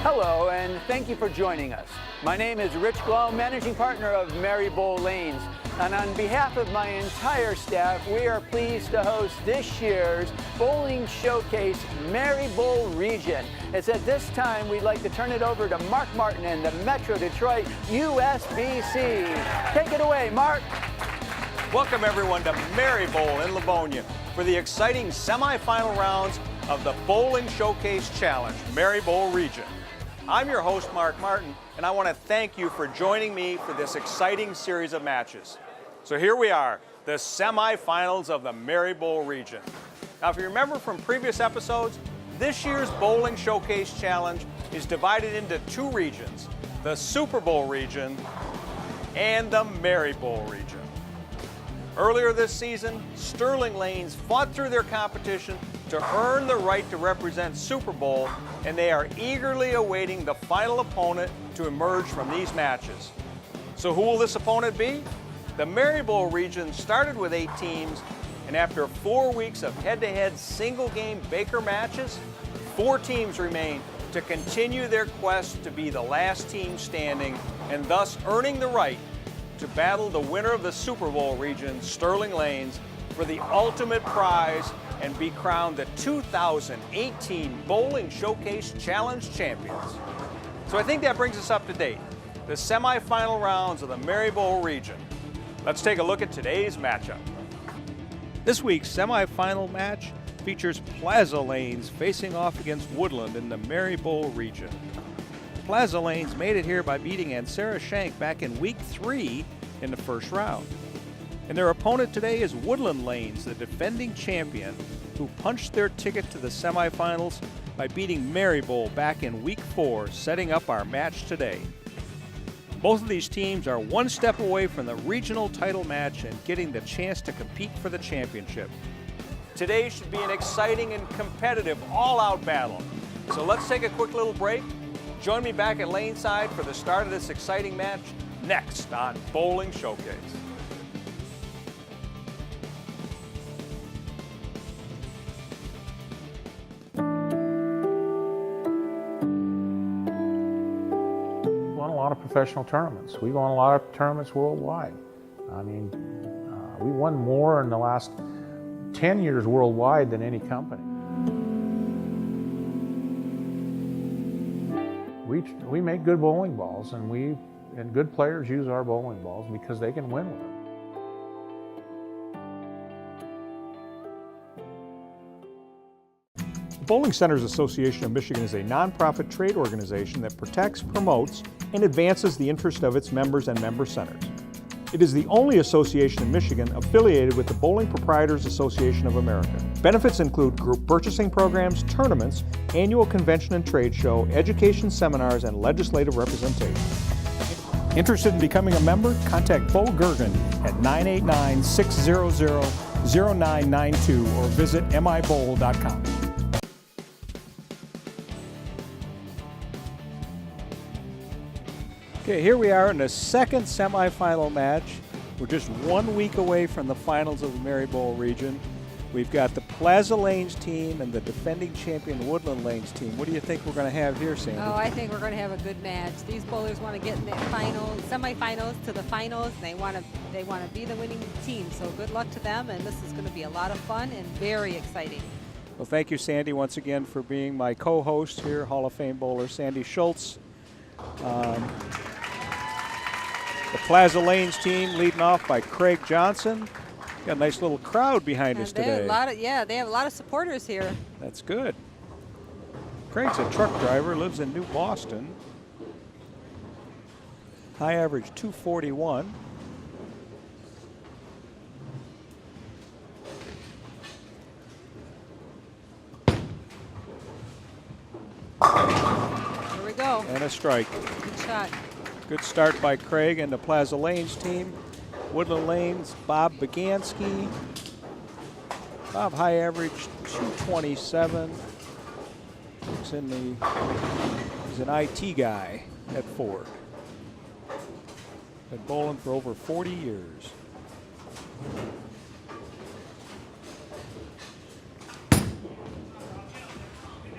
Hello, and thank you for joining us. My name is Rich Glow, managing partner of Mary Bowl Lanes. And on behalf of my entire staff, we are pleased to host this year's Bowling Showcase Mary Bowl Region. It's at this time we'd like to turn it over to Mark Martin and the Metro Detroit USBC. Take it away, Mark. Welcome everyone to Mary Bowl in Livonia for the exciting semifinal rounds of the Bowling Showcase Challenge Mary Bowl Region. I'm your host, Mark Martin, and I want to thank you for joining me for this exciting series of matches. So here we are, the semifinals of the Mary Bowl Region. Now, if you remember from previous episodes, this year's Bowling Showcase Challenge is divided into two regions, the Super Bowl region and the Mary Bowl region. Earlier this season, Sterling Lanes fought through their competition to earn the right to represent Super Bowl, and they are eagerly awaiting the final opponent to emerge from these matches. So who will this opponent be? The Mary Bowl region started with 8 teams, and after 4 weeks of head-to-head single-game Baker matches, 4 teams remain to continue their quest to be the last team standing and thus earning the right to battle the winner of the Super Bowl region, Sterling Lanes, for the ultimate prize and be crowned the 2018 Bowling Showcase Challenge champions. So I think that brings us up to date, the semifinal rounds of the Mary Bowl region. Let's take a look at today's matchup. This week's semifinal match features Plaza Lanes facing off against Woodland in the Mary Bowl region. Plaza Lanes made it here by beating Ansara Shank back in week 3 in the first round. And their opponent today is Woodland Lanes, the defending champion, who punched their ticket to the semifinals by beating Mary Bowl back in week 4, setting up our match today. Both of these teams are one step away from the regional title match and getting the chance to compete for the championship. Today should be an exciting and competitive all-out battle. So let's take a quick little break. Join me back at Laneside for the start of this exciting match next on Bowling Showcase. Won a lot of professional tournaments. We won a lot of tournaments worldwide. I mean, we won more in the last 10 years worldwide than any company. We make good bowling balls, and good players use our bowling balls because they can win with them. The Bowling Centers Association of Michigan is a nonprofit trade organization that protects, promotes, and advances the interest of its members and member centers. It is the only association in Michigan affiliated with the Bowling Proprietors Association of America. Benefits include group purchasing programs, tournaments, annual convention and trade show, education seminars, and legislative representation. Interested in becoming a member? Contact Bo Gergen at 989-600-0992 or visit mibowl.com. Okay, here we are in the second semifinal match. We're just 1 week away from the finals of the Mary Bowl region. We've got the Plaza Lanes team and the defending champion Woodland Lanes team. What do you think we're going to have here, Sandy? Oh, I think we're going to have a good match. These bowlers want to get in the semifinals to the finals. And they want to be the winning team. So good luck to them, and this is going to be a lot of fun and very exciting. Well, thank you, Sandy, once again for being my co-host here, Hall of Fame bowler Sandy Schultz. The Plaza Lanes team leading off by Craig Johnson. Got a nice little crowd behind us today. They have a lot of supporters here. That's good. Craig's a truck driver, lives in New Boston. High average 241. Here we go. And a strike. Good shot. Good start by Craig and the Plaza Lanes team. Woodland Lanes, Bob Bagansky. Bob high average 227. He's an IT guy at Ford. Been bowling for over 40 years.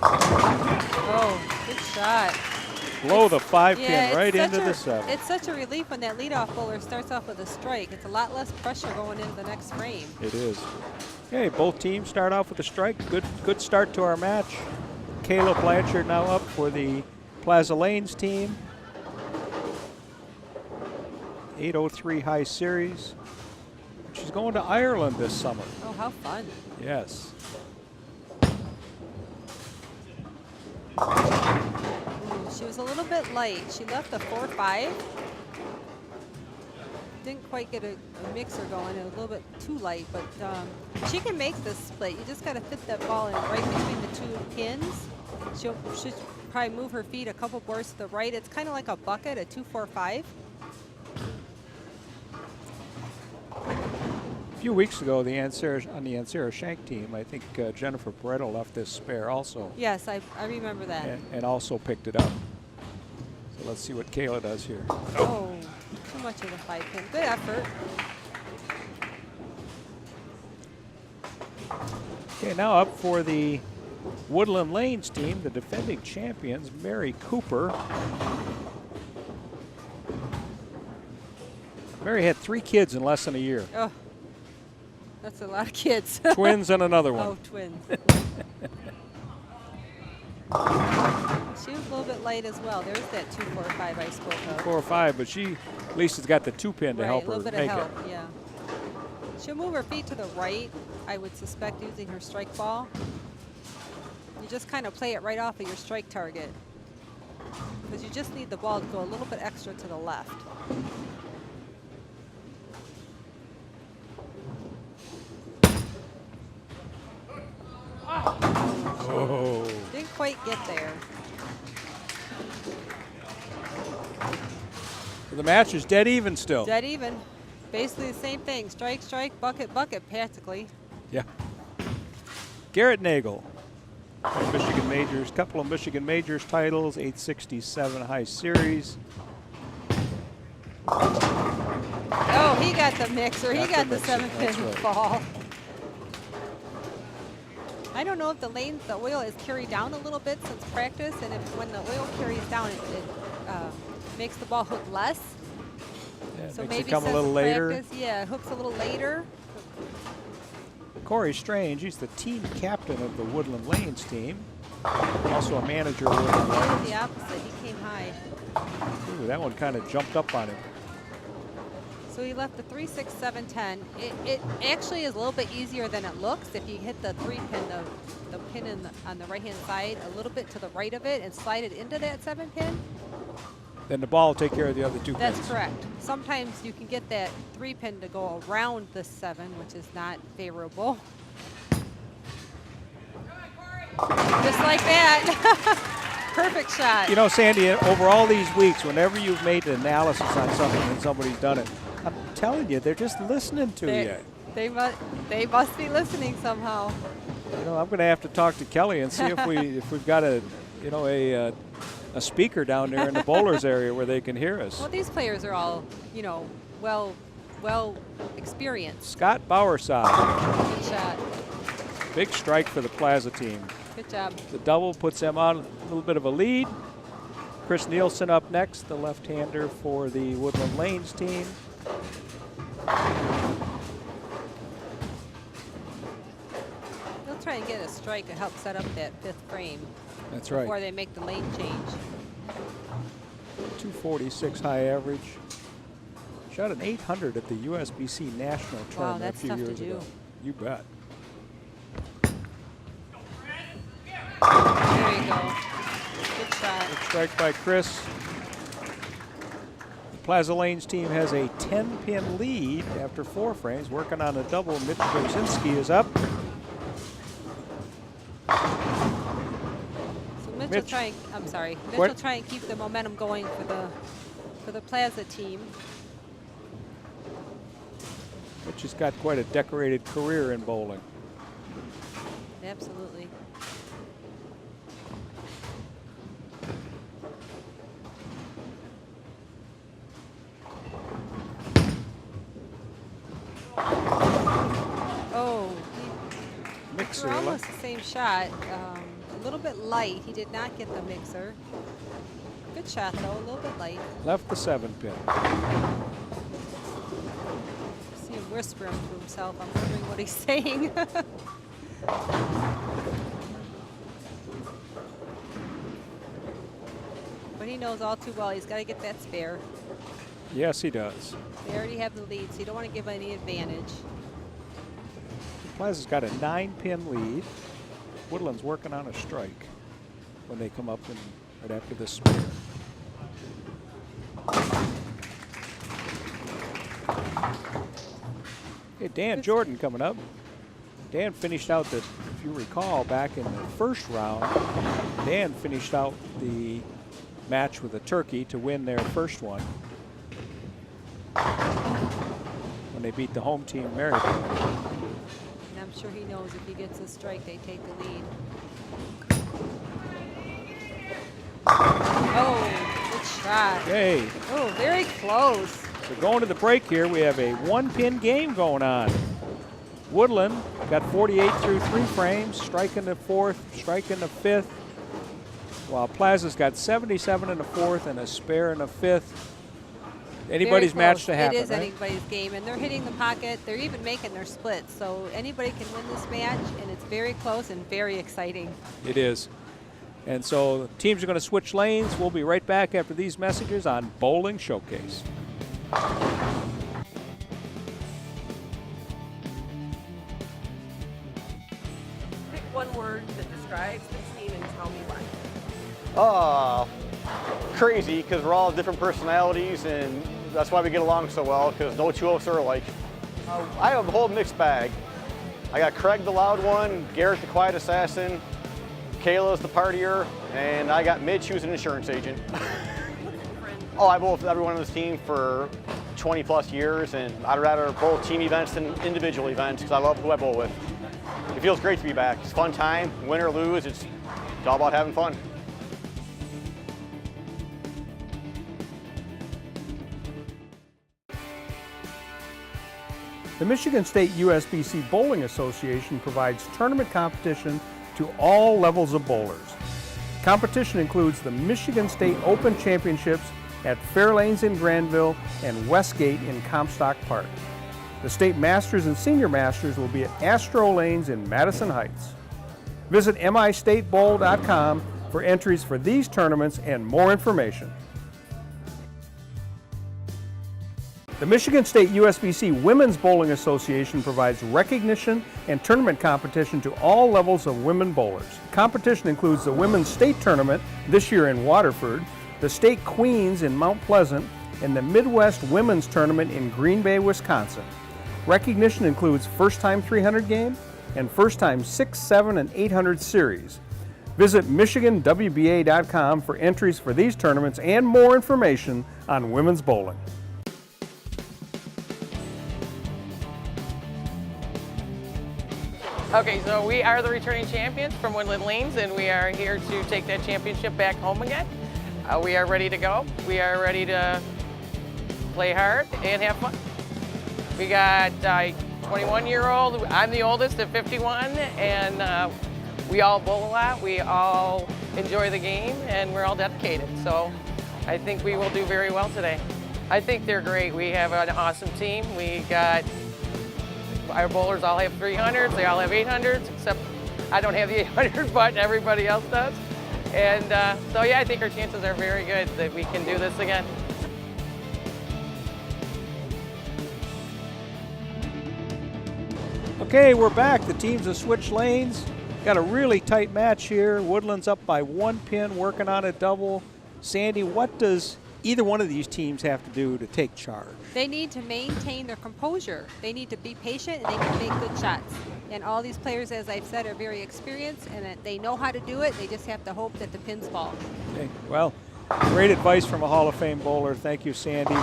Oh, good shot. blow the 5 Yeah, pin it's right such into a- the 7. It's such a relief when that leadoff bowler starts off with a strike. It's a lot less pressure going into the next frame. It is. Okay, both teams start off with a strike. Good start to our match. Kayla Blanchard now up for the Plaza Lanes team. 803 high series. She's going to Ireland this summer. Oh, how fun. Yes. Ooh, she was a little bit light. She left the 4-5. Didn't quite get a mixer going. It was a little bit too light, but she can make this split. You just got to fit that ball in right between the 2 pins. She'll probably move her feet a couple boards to the right. It's kind of like a bucket, a 2-4-5. A few weeks ago, on the Ansera Shank team, I think Jennifer Pareto left this spare also. Yes, I remember that. And also picked it up. So let's see what Kayla does here. Oh, too much of the 5 pin. Good effort. Okay, now up for the Woodland Lanes team, the defending champions, Mary Cooper. Mary had 3 kids in less than a year. Oh, that's a lot of kids. Twins and another one. Oh, twins. She was a little bit light as well. There's that 2-4-5 I spoke of. 4 or 5, but she at least has got the 2 pin to Right, help a her little bit make of help, it. yeah. She'll move her feet to the right, I would suspect, using her strike ball. You just kind of play it right off of your strike target, because you just need the ball to go a little bit extra to the left. Oh. Didn't quite get there. So the match is dead even still. Dead even. Basically the same thing. Strike, strike, bucket, bucket, practically. Yeah. Garrett Nagel, Michigan Majors, couple of Michigan Majors titles, 867 high series. Oh, he got the mixer. He got the mixer, 7-pin that's right. ball. I don't know if the oil is carried down a little bit since practice, and if when the oil carries down, it makes the ball hook less. Yeah, So makes maybe it come a since little later. practice, yeah, it hooks a little later. Corey Strange, he's the team captain of the Woodland Lanes team. Also a manager of Woodland He Lanes. was the opposite. He came high. Ooh, that one kind of jumped up on him. So he left the 3, 6, 7, 10. It actually is a little bit easier than it looks if you hit the 3 pin, the pin on the right-hand side a little bit to the right of it and slide it into that 7 pin. Then the ball will take care of the other 2 That's pins. correct. Sometimes you can get that 3 pin to go around the 7, which is not favorable. Just like that. Perfect shot. You know, Sandy, over all these weeks, whenever you've made an analysis on something and somebody's done it, I'm telling you, they're just listening to you. They must be listening somehow. You know, I'm going to have to talk to Kelly and see if we've got a speaker down there in the bowlers area where they can hear us. Well, these players are all, well experienced. Scott Bowerside, Good shot. big strike for the Plaza team. Good job. The double puts them on a little bit of a lead. Chris Nielsen up next, the left-hander for the Woodland Lanes team. They'll try and get a strike to help set up that 5th frame. That's right. Before they make the lane change. 246 high average. Shot an 800 at the USBC National Tournament that's a few tough to years do. ago. You bet. There you go. Good shot. Good strike by Chris. The Plaza Lanes team has a 10-pin lead after 4 frames, working on a double. Mitch Brzezinski is up. So Mitch will Mitch. try and, I'm sorry. Mitch What? will try and keep the momentum going for the Plaza team. Mitch has got quite a decorated career in bowling. Absolutely. Oh, Mixer. we're almost the same shot. A little bit light. He did not get the mixer. Good shot though, a little bit light. Left the 7-pin. See him whispering to himself. I'm wondering what he's saying. But he knows all too well he's got to get that spare. Yes, he does. They already have the lead, so you don't want to give any advantage. Plaza's got a 9-pin lead. Woodland's working on a strike when they come up and right after this spare. Okay, Dan Jordan coming up. Dan finished out the, if you recall, back in the first round, Dan finished out the match with a turkey to win their first one when they beat the home team, Maryborough. And I'm sure he knows if he gets a strike, they take the lead. Oh, good shot. Okay, Oh, very close. so going to the break here, we have a 1-pin game going on. Woodland got 48 through 3 frames, striking the 4th, striking the 5th, while Plaza's got 77 in the 4th and a spare in the 5th. Anybody's Very match close. to happen, It is right? anybody's game, and they're hitting the pocket. They're even making their splits, so anybody can win this match, and it's very close and very exciting. It is. And so teams are going to switch lanes. We'll be right back after these messages on Bowling Showcase. Pick one word that describes the team and tell me why. Crazy, because we're all different personalities, and that's why we get along so well, because no two of us are alike. I have a whole mixed bag. I got Craig the loud one, Garrett the quiet assassin, Kayla's the partier, and I got Mitch, who's an insurance agent. Oh, I bowled with everyone on this team for 20 plus years, and I'd rather bowl team events than individual events, because I love who I bowl with. It feels great to be back. It's a fun time, win or lose, it's all about having fun. The Michigan State USBC Bowling Association provides tournament competition to all levels of bowlers. Competition includes the Michigan State Open Championships at Fairlanes in Granville and Westgate in Comstock Park. The State Masters and Senior Masters will be at Astro Lanes in Madison Heights. Visit mistatebowl.com for entries for these tournaments and more information. The Michigan State USBC Women's Bowling Association provides recognition and tournament competition to all levels of women bowlers. Competition includes the Women's State Tournament, this year in Waterford, the State Queens in Mount Pleasant, and the Midwest Women's Tournament in Green Bay, Wisconsin. Recognition includes first-time 300 game and first-time 6, 7, and 800 series. Visit MichiganWBA.com for entries for these tournaments and more information on women's bowling. Okay, so we are the returning champions from Woodland Lanes, and we are here to take that championship back home again. We are ready to go. We are ready to play hard and have fun. We got 21-year-old, I'm the oldest at 51, and we all bowl a lot. We all enjoy the game, and we're all dedicated. So I think we will do very well today. I think they're great. We have an awesome team. We got our bowlers all have 300s, they all have 800s, except I don't have the 800, but everybody else does. And so yeah, I think our chances are very good that we can do this again. Okay, we're back. The teams have switched lanes. Got a really tight match here. Woodland's up by 1 pin, working on a double. Sandy, what does either one of these teams have to do to take charge? They need to maintain their composure. They need to be patient, and they need to make good shots. And all these players, as I've said, are very experienced, and they know how to do it. They just have to hope that the pins fall. Okay, well, great advice from a Hall of Fame bowler. Thank you, Sandy.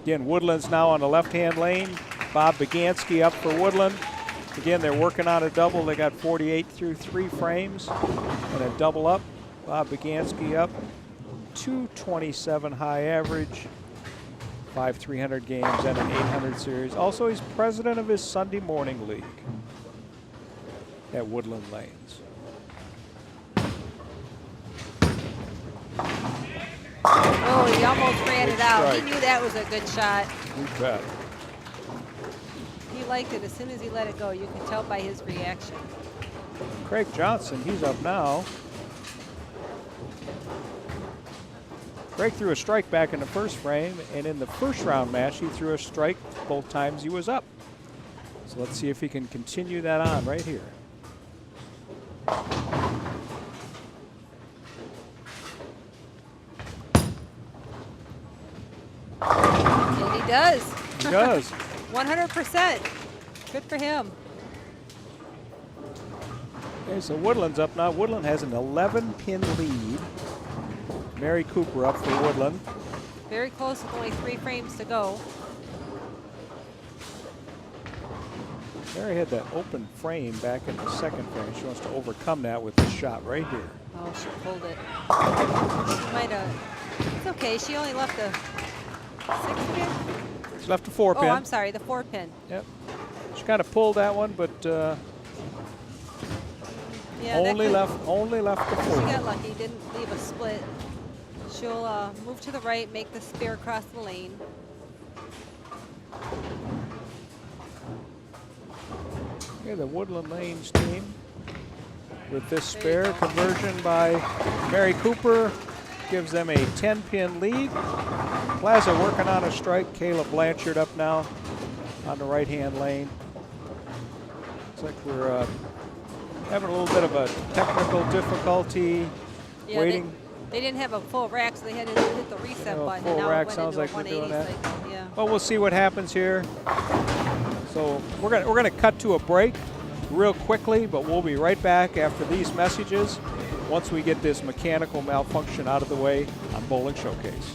Again, Woodland's now on the left-hand lane. Bob Bagansky up for Woodland. Again, they're working on a double. They got 48 through 3 frames and a double up. Bob Bagansky up, 227 high average, 5 300 games and an 800 series. Also, he's president of his Sunday morning league at Woodland Lanes. almost ran Good it out. strike. He knew that was a good shot. You bet. He liked it as soon as he let it go. You could tell by his reaction. Craig Johnson, he's up now. Craig threw a strike back in the first frame, and in the first round match, he threw a strike both times he was up. So let's see if he can continue that on right here. And he does. He does. 100%. Good for him. Okay, so Woodland's up now. Woodland has an 11-pin lead. Mary Cooper up for Woodland. Very close with only 3 frames to go. Mary had that open frame back in the second frame. She wants to overcome that with this shot right here. Oh, she pulled it. She might have. It's okay. She only left a 6-pin. She left a 4-pin. Oh, I'm sorry, the 4-pin. Yep. She kind of pulled that one, but Yeah, only that left the She 4. got lucky. Didn't leave a split. She'll move to the right, make the spare across the lane. Okay, the Woodland Lanes team with this spare conversion by Mary Cooper gives them a 10-pin lead. Plaza working on a strike. Kayla Blanchard up now on the right-hand lane. Looks like we're having a little bit of a technical difficulty. Yeah, waiting. They didn't have a full rack, so they had to hit the reset button. Full and now rack it went sounds into like a we're doing that. 180 cycle. Yeah. Well, we'll see what happens here. So we're gonna cut to a break real quickly, but we'll be right back after these messages once we get this mechanical malfunction out of the way on Bowling Showcase.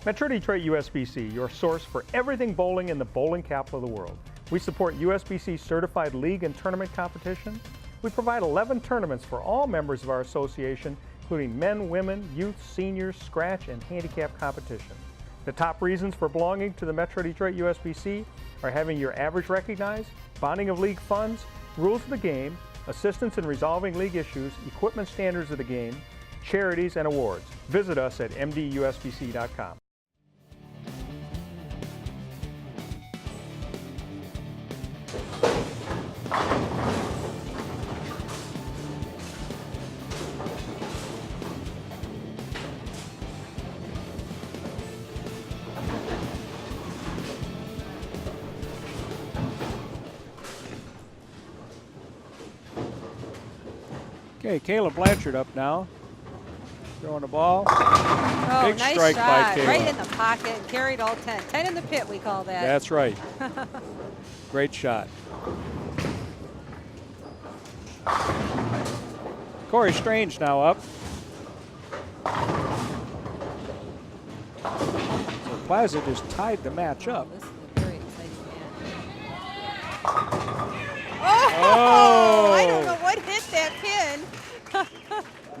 Metro Detroit USBC, your source for everything bowling in the bowling capital of the world. We support USBC certified league and tournament competition. We provide 11 tournaments for all members of our association, including men, women, youth, seniors, scratch, and handicap competition. The top reasons for belonging to the Metro Detroit USBC are having your average recognized, bonding of league funds, rules of the game, assistance in resolving league issues, equipment standards of the game, charities, and awards. Visit us at mdusbc.com. Okay, Kayla Blanchard up now. Throwing the ball. Oh, Big nice strike by shot. Kayla. Right in the pocket. Carried all 10. 10 in the pit, we call that. That's right. Great shot. Corey Strange now up. So Plaza just tied the match up. This is a very exciting match. Oh! I don't know what hit that pin.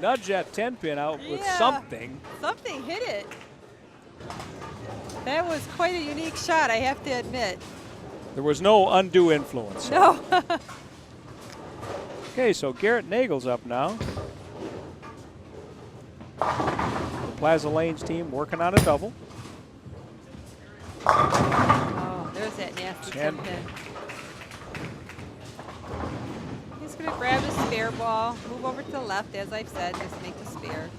Nudge that 10-pin out with Yeah. something. Something hit it. That was quite a unique shot, I have to admit. There was no undue influence. No. Okay, so Garrett Nagel's up now. The Plaza Lanes team working on a double. Oh, there's that nasty 10. 10 pin. He's going to grab his spare ball, move over to the left, as I've said, just make the spare.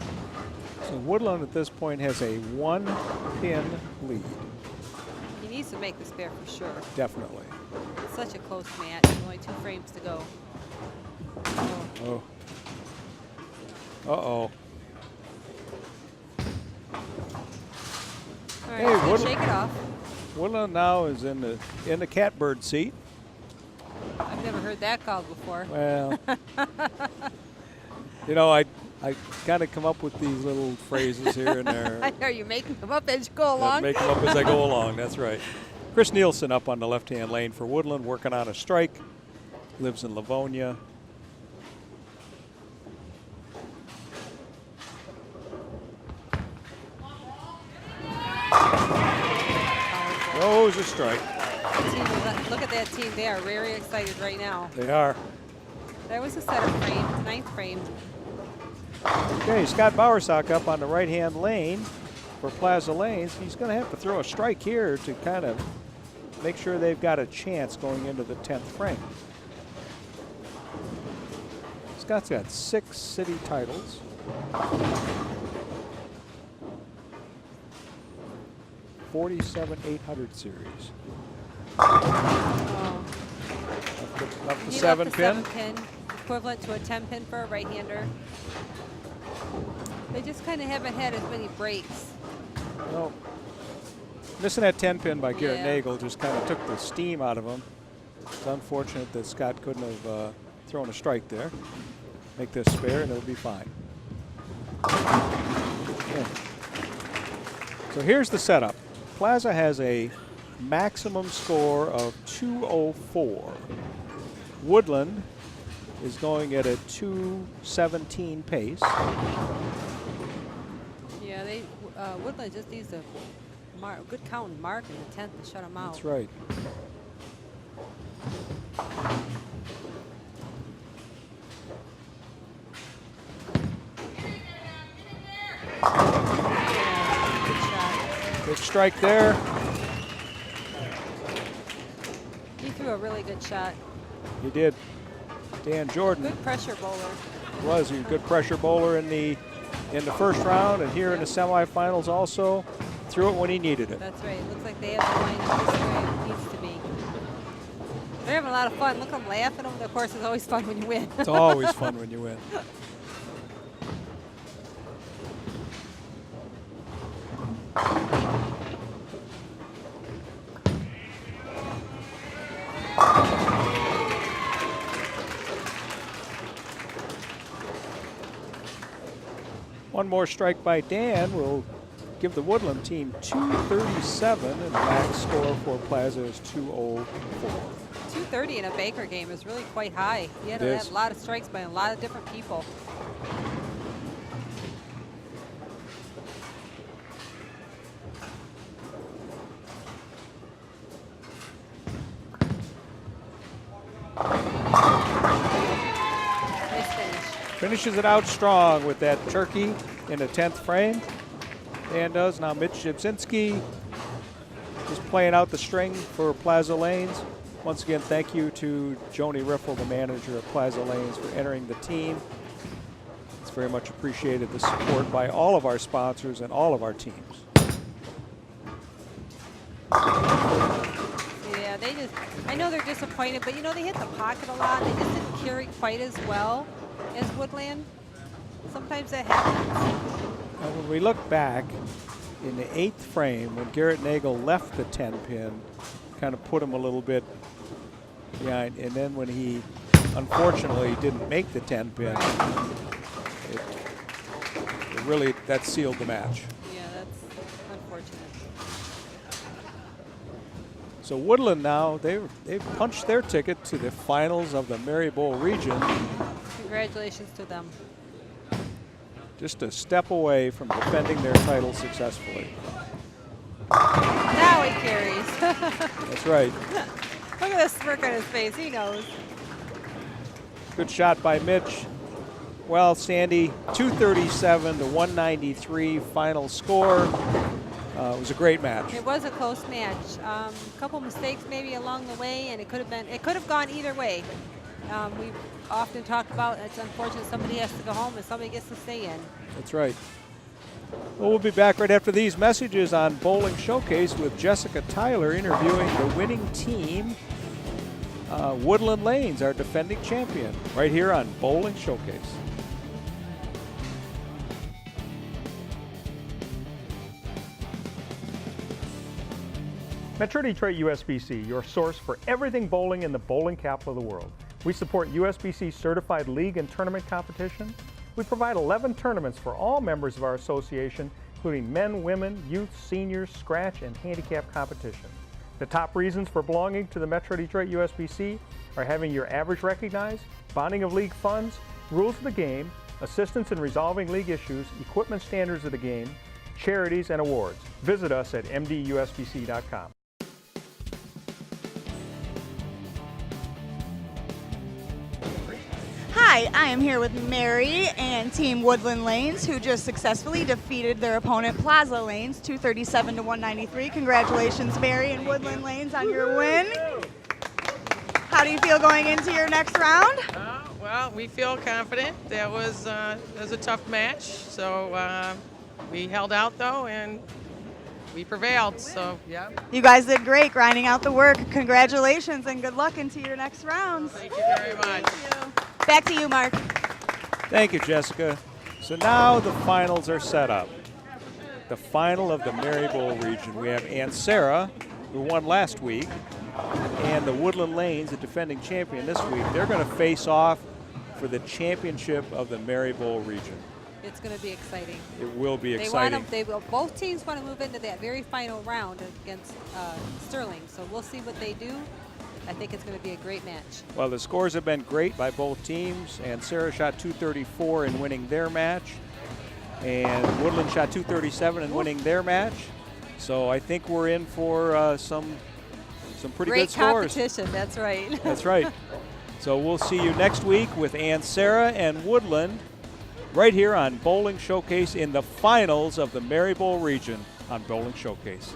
So Woodland at this point has a 1-pin lead. He needs to make the spare for sure. Definitely. It's such a close match. There's only 2 frames to go. Oh. Uh-oh. All right, Hey, so Woodland. shake it off. Woodland now is in the catbird seat. I've never heard that called before. Well, you know, I kind of come up with these little phrases here and there. Are you making them up as you go along? Make them up as I go along, that's right. Chris Nielsen up on the left-hand lane for Woodland, working on a strike. Lives in Livonia. Throws a strike. Look at that team. They are very excited right now. They are. There was a setup frame, 9th frame. Okay, Scott Bowersock up on the right-hand lane for Plaza Lanes. He's going to have to throw a strike here to kind of make sure they've got a chance going into the 10th frame. Scott's got 6 city titles. '47 800 series. Oh. Up the He 7 left the pin. 7 pin, equivalent to a 10 pin for a right-hander. They just kind of haven't had as many breaks. Well, missing that 10 pin by Garrett Yeah. Nagel just kind of took the steam out of him. It's unfortunate that Scott couldn't have thrown a strike there. Make this spare and it'll be fine. Okay. So here's the setup. Plaza has a maximum score of 204. Woodland is going at a 217 pace. Yeah, they Woodland just needs a good count and mark in the 10th to shut them out. That's right. Yeah, good shot. Big strike there. He threw a really good shot. He did. Dan Jordan Good pressure bowler. was a good pressure bowler in the first round, and here in the semifinals also. Threw it when he needed it. That's right. It looks like they have the lineup just where it needs to be. They're having a lot of fun. Look at them laughing. Of course, it's always fun when you win. It's always fun when you win. One more strike by Dan will give the Woodland team 237, and the max score for Plaza is 204. 230 in a Baker game is really quite high. He had It a is. lot of strikes by a lot of different people. Nice finish. Finishes it out strong with that turkey in the 10th frame. Dan does. Now Mitch Jibzinski just playing out the string for Plaza Lanes. Once again, thank you to Joni Riffle, the manager of Plaza Lanes, for entering the team. It's very much appreciated, the support by all of our sponsors and all of our teams. Yeah, they just, I know they're disappointed, but you know, they hit the pocket a lot. They just didn't carry quite as well as Woodland. Sometimes that happens. And when we look back in the 8th frame, when Garrett Nagel left the 10 pin, kind of put him a little bit behind, and then when he unfortunately didn't make the 10 pin, it really, that sealed the match. Yeah, that's unfortunate. So Woodland now, they've punched their ticket to the finals of the Mary Bowl region, Congratulations to them. just a step away from defending their title successfully. Now he carries. That's right. Look at the smirk on his face. He knows. Good shot by Mitch. Well, Sandy, 237 to 193 final score. It was a great match. It was a close match. A couple mistakes maybe along the way, and it could have gone either way. We've often talked about it's unfortunate somebody has to go home and somebody gets to stay in. That's right. Well, we'll be back right after these messages on Bowling Showcase with Jessica Tyler interviewing the winning team, Woodland Lanes, our defending champion, right here on Bowling Showcase. Metro Detroit USBC, your source for everything bowling in the bowling capital of the world. We support USBC certified league and tournament competition. We provide 11 tournaments for all members of our association, including men, women, youth, seniors, scratch, and handicap competition. The top reasons for belonging to the Metro Detroit USBC are having your average recognized, bonding of league funds, rules of the game, assistance in resolving league issues, equipment standards of the game, charities, and awards. Visit us at mdusbc.com. Hi, I am here with Mary and Team Woodland Lanes, who just successfully defeated their opponent Plaza Lanes 237 to 193. Congratulations, Mary and Woodland Lanes, on your win. How do you feel going into your next round? Well, we feel confident. That was a tough match, so we held out though, and we prevailed. So yeah. You guys did great, grinding out the work. Congratulations and good luck into your next rounds. Thank you very much. Back to you, Mark. Thank you, Jessica. So now the finals are set up. The final of the Mary Bowl region. We have Aunt Sarah, who won last week, and the Woodland Lanes, the defending champion this week. They're going to face off for the championship of the Mary Bowl region. It's going to be exciting. It will be They exciting. both teams want to move into that very final round against Sterling. So we'll see what they do. I think it's going to be a great match. Well, the scores have been great by both teams, and Sarah shot 234 in winning their match, and Woodland shot 237 in winning their match. So I think we're in for some pretty Great good scores. competition, that's right. That's right. So we'll see you next week with Aunt Sarah and Woodland right here on Bowling Showcase in the finals of the Mary Bowl region on Bowling Showcase.